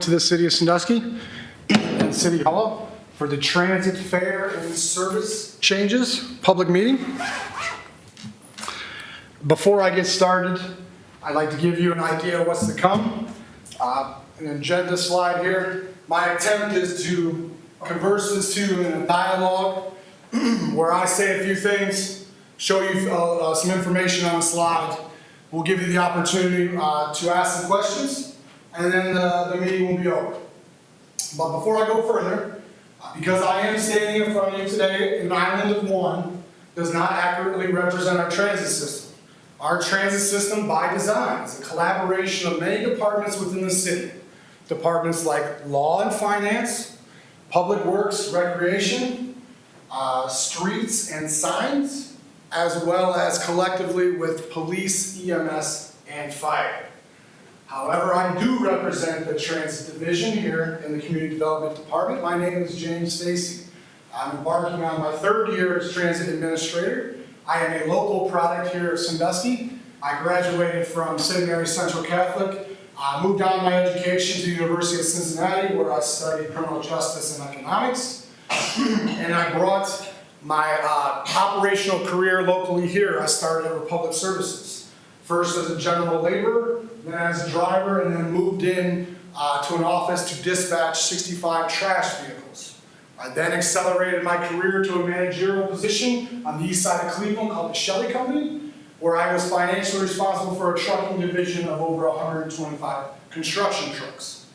To the City of Sandusky and City Hall for the transit fare and service changes public meeting. Before I get started, I'd like to give you an idea of what's to come. An agenda slide here. My attempt is to converse this to you in a dialogue where I say a few things, show you some information on the slide. We'll give you the opportunity to ask some questions, and then the meeting will be over. But before I go further, because I am standing in front of you today, an island of one does not accurately represent our transit system. Our transit system, by design, is a collaboration of many departments within the city. Departments like law and finance, public works, recreation, streets and signs, as well as collectively with police, EMS, and fire. However, I do represent the transit division here in the community development department. My name is James Stacy. I'm embarking on my third year as transit administrator. I am a local product here of Sandusky. I graduated from St. Mary's Central Catholic. I moved on my education to the University of Cincinnati, where I studied criminal justice and economics. And I brought my operational career locally here. I started at Republic Services. First as a general laborer, then as a driver, and then moved in to an office to dispatch 65 trash vehicles. I then accelerated my career to a managerial position on the east side of Cleveland called the Shelley Company, where I was financially responsible for a trucking division of over 125 construction trucks.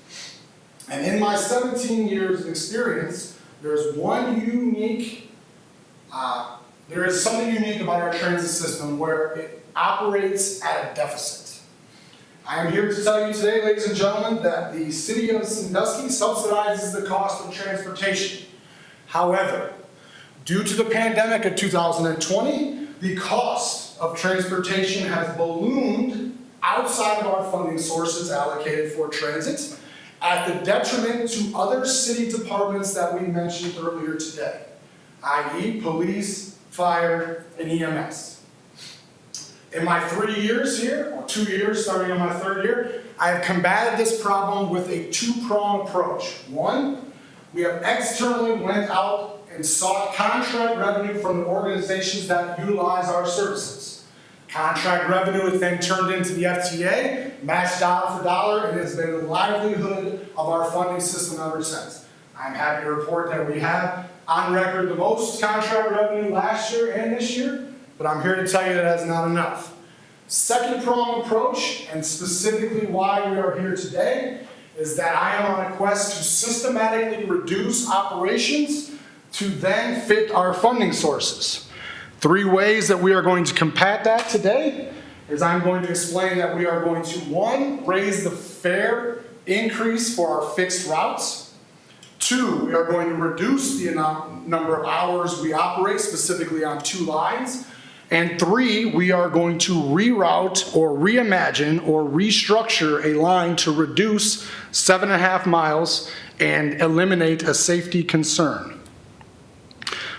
And in my 17 years of experience, there is something unique about our transit system where it operates at a deficit. I am here to tell you today, ladies and gentlemen, that the City of Sandusky subsidizes the cost of transportation. However, due to the pandemic of 2020, the cost of transportation has ballooned outside of our funding sources allocated for transit at the detriment to other city departments that we mentioned earlier today, i.e. police, fire, and EMS. In my 3 years here, or 2 years starting on my third year, I have combated this problem with a two-pronged approach. One, we have externally went out and sought contract revenue from the organizations that utilize our services. Contract revenue is then turned into the FTA, matched dollar for dollar, and has been the livelihood of our funding system ever since. I'm happy to report that we have on record the most contract revenue last year and this year, but I'm here to tell you that that's not enough. Second pronged approach, and specifically why we are here today, is that I am on a quest to systematically reduce operations to then fit our funding sources. 3 ways that we are going to combat that today is I'm going to explain that we are going to, 1, raise the fare increase for our fixed routes. 2, we are going to reduce the number of hours we operate, specifically on 2 lines. And 3, we are going to reroute or reimagine or restructure a line to reduce 7.5 miles and eliminate a safety concern.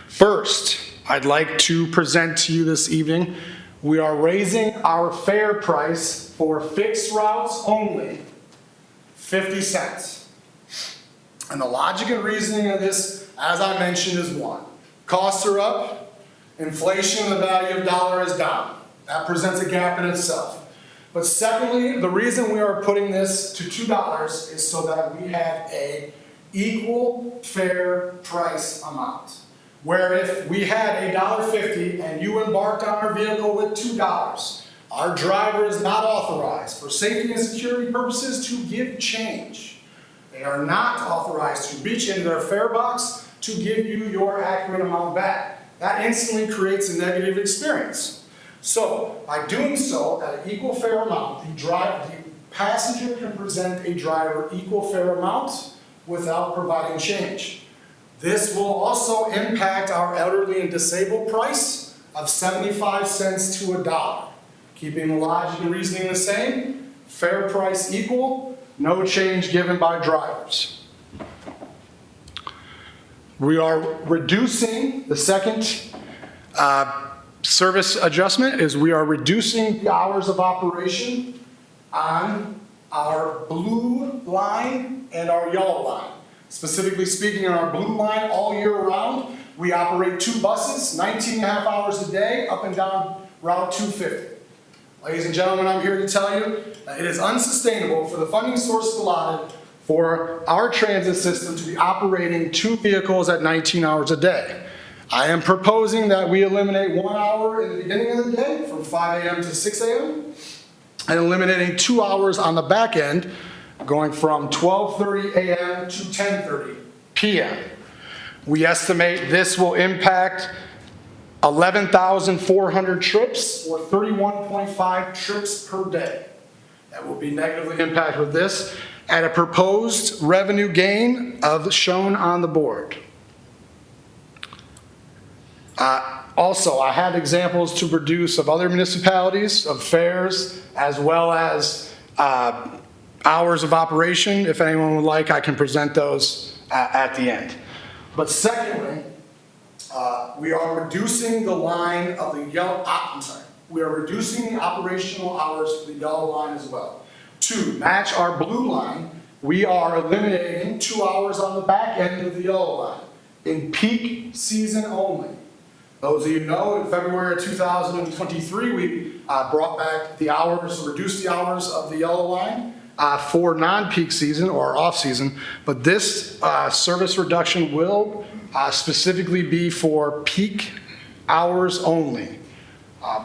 First, I'd like to present to you this evening, we are raising our fare price for fixed routes only 50 cents. And the logic and reasoning of this, as I mentioned, is 1, costs are up. Inflation, the value of dollar is down. That presents a gap in itself. But secondly, the reason we are putting this to $2 is so that we have a equal fair price amount. Where if we had $1.50 and you embarked on our vehicle with $2, our driver is not authorized for safety and security purposes to give change. They are not authorized to reach into their fare box to give you your accurate amount back. That instantly creates a negative experience. So, by doing so, at an equal fair amount, the passenger can present a driver equal fair amount without providing change. This will also impact our elderly and disabled price of 75 cents to $1. Keeping the logic and reasoning the same, fair price equal, no change given by drivers. We are reducing, the second service adjustment is we are reducing the hours of operation on our blue line and our yellow line. Specifically speaking, in our blue line, all year round, we operate 2 buses, 19 and a half hours a day, up and down Route 250. Ladies and gentlemen, I'm here to tell you that it is unsustainable for the funding sources allotted for our transit system to be operating 2 vehicles at 19 hours a day. I am proposing that we eliminate 1 hour in the beginning of the day from 5 a.m. to 6 a.m. and eliminating 2 hours on the back end going from 12:30 a.m. to 10:30 p.m. We estimate this will impact 11,400 trips or 31.5 trips per day. That will be negatively impacted with this at a proposed revenue gain of shown on the board. Also, I have examples to produce of other municipalities, of fares, as well as hours of operation. If anyone would like, I can present those at the end. But secondly, we are reducing the line of the yellow, we are reducing the operational hours for the yellow line as well. To match our blue line, we are eliminating 2 hours on the back end of the yellow line in peak season only. Those of you know, in February of 2023, we brought back the hours, reduced the hours of the yellow line for non-peak season or off-season, but this service reduction will specifically be for peak hours only.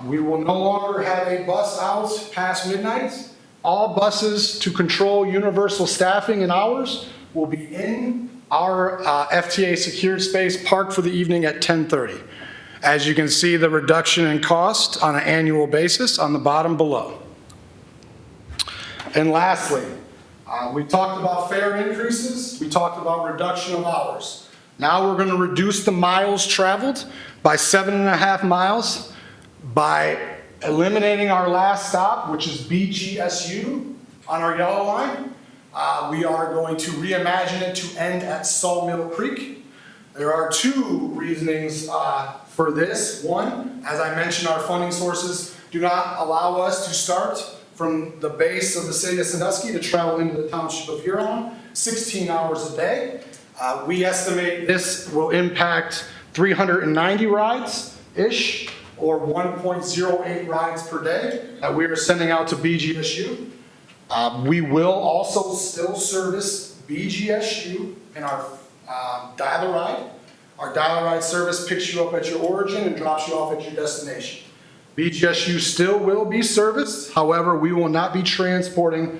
We will no longer have a bus out past midnight. All buses to control universal staffing and hours will be in our FTA secured space parked for the evening at 10:30. As you can see, the reduction in cost on an annual basis on the bottom below. And lastly, we talked about fare increases. We talked about reduction of hours. Now we're going to reduce the miles traveled by 7.5 miles by eliminating our last stop, which is BGSU on our yellow line. We are going to reimagine it to end at Sawmill Creek. There are 2 reasonings for this. One, as I mentioned, our funding sources do not allow us to start from the base of the city of Sandusky to travel into the township of Huron, 16 hours a day. We estimate this will impact 390 rides-ish, or 1.08 rides per day that we are sending out to BGSU. We will also still service BGSU in our dial-a-ride. Our dial-a-ride service picks you up at your origin and drops you off at your destination. BGSU still will be serviced. However, we will not be transporting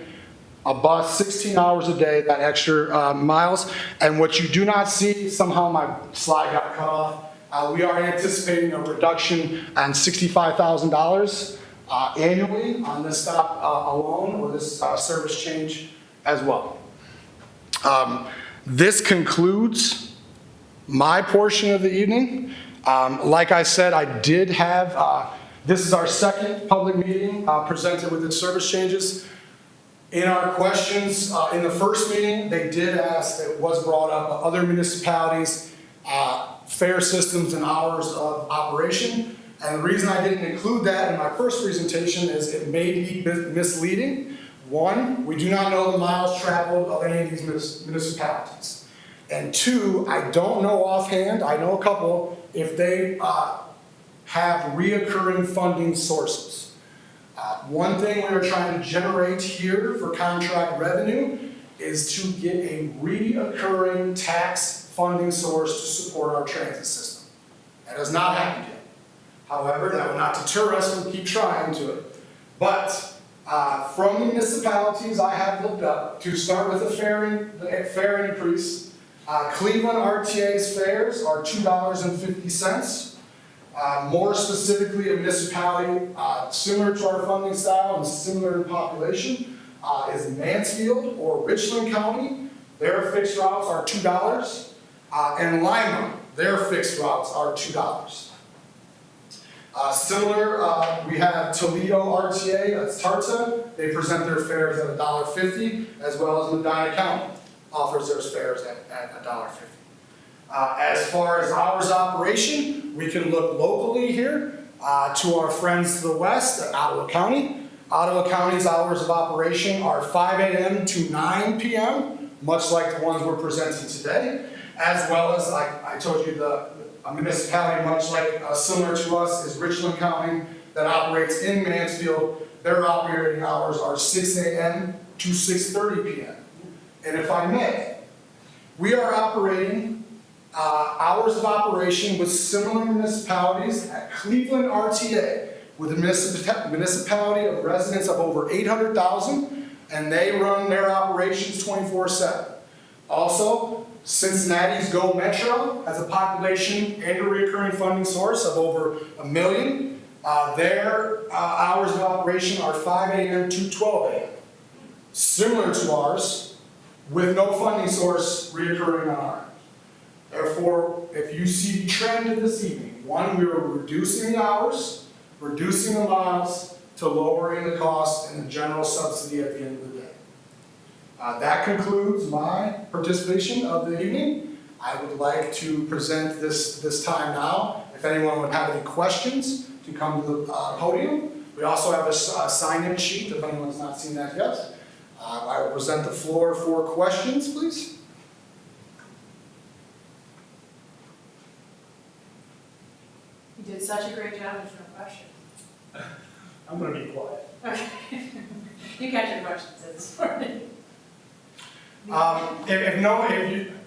a bus 16 hours a day, that extra miles. And what you do not see, somehow my slide got cut off, we are anticipating a reduction on $65,000 annually on this stop alone, or this service change as well. This concludes my portion of the evening. Like I said, I did have, this is our second public meeting presented with the service changes. In our questions, in the first meeting, they did ask, it was brought up, other municipalities, fare systems and hours of operation. And the reason I didn't include that in my first presentation is it may be misleading. One, we do not know the miles traveled of any of these municipalities. And 2, I don't know offhand, I know a couple, if they have reoccurring funding sources. One thing we are trying to generate here for contract revenue is to get a reoccurring tax funding source to support our transit system. That has not happened yet. However, that will not deter us from keep trying to it. But from the municipalities I have looked up, to start with the fare increase, Cleveland RTA's fares are $2.50. More specifically, a municipality similar to our funding style and similar in population is Mansfield or Richland County. Their fixed routes are $2. And Lima, their fixed routes are $2. Similar, we have Toledo RTA, that's Tarta. They present their fares at $1.50, as well as Medina County offers their fares at $1.50. As far as hours of operation, we can look locally here to our friends to the west at Ottawa County. Ottawa County's hours of operation are 5 a.m. to 9 p.m., much like the ones we're presenting today, as well as, I told you, a municipality much like similar to us is Richland County that operates in Mansfield. Their operating hours are 6 a.m. to 6:30 p.m. And if I may, we are operating hours of operation with similar municipalities at Cleveland RTA, with a municipality of residents of over 800,000, and they run their operations 24/7. Also, Cincinnati's Go Metro has a population and a recurring funding source of over 1 million. Their hours of operation are 5 a.m. to 12 a.m. Similar to ours, with no funding source reoccurring on ours. Therefore, if you see the trend of this evening, one, we are reducing the hours, reducing the miles, to lowering the cost and the general subsidy at the end of the day. That concludes my participation of the evening. I would like to present this time now. If anyone would have any questions, to come to the podium. We also have a sign-in sheet, if anyone's not seen that yet. I will present the floor for questions, please. You did such a great job, there's no question. I'm going to be quiet. Okay. You got your questions in this morning.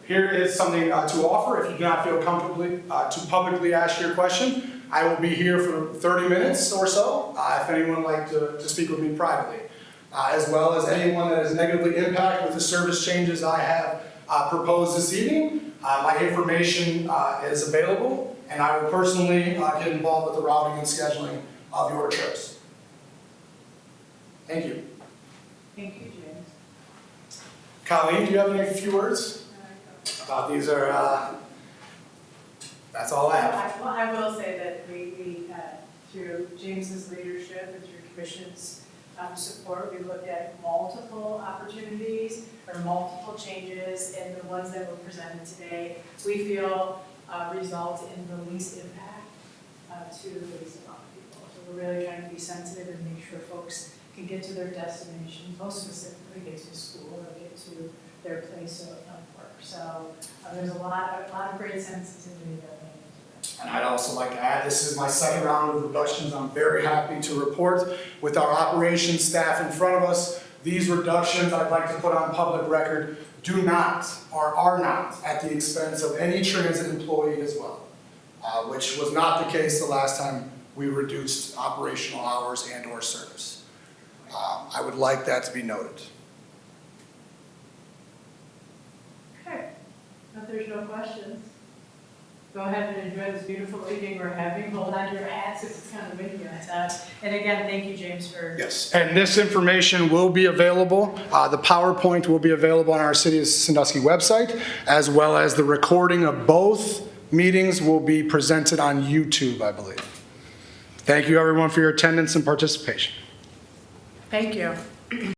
Here is something to offer. If you do not feel comfortably to publicly ask your question, I will be here for 30 minutes or so, if anyone would like to speak with me privately. As well as anyone that is negatively impacted with the service changes I have proposed this evening. My information is available, and I will personally get involved with the routing and scheduling of your trips. Thank you. Thank you, James. Colleen, do you have any few words about these? That's all I have. Well, I will say that we through James's leadership and through Commission's support, we looked at multiple opportunities or multiple changes, and the ones that were presented today, we feel result in the least impact to the least amount of people. So we're really trying to be sensitive and make sure folks can get to their destination, most specifically get to school or get to their place of work. So there's a lot of great sensitivity that went into that. And I'd also like to add, this is my second round of reductions. I'm very happy to report with our operations staff in front of us. These reductions, I'd like to put on public record, do not or are not at the expense of any transit employee as well, which was not the case the last time we reduced operational hours and or service. I would like that to be noted. Okay, if there's no questions, go ahead and enjoy this beautiful evening we're having. Hold on to your hats if it's kind of windy outside. And again, thank you, James, for... Yes, and this information will be available. The PowerPoint will be available on our City of Sandusky website, as well as the recording of both meetings will be presented on YouTube, I believe. Thank you, everyone, for your attendance and participation. Thank you.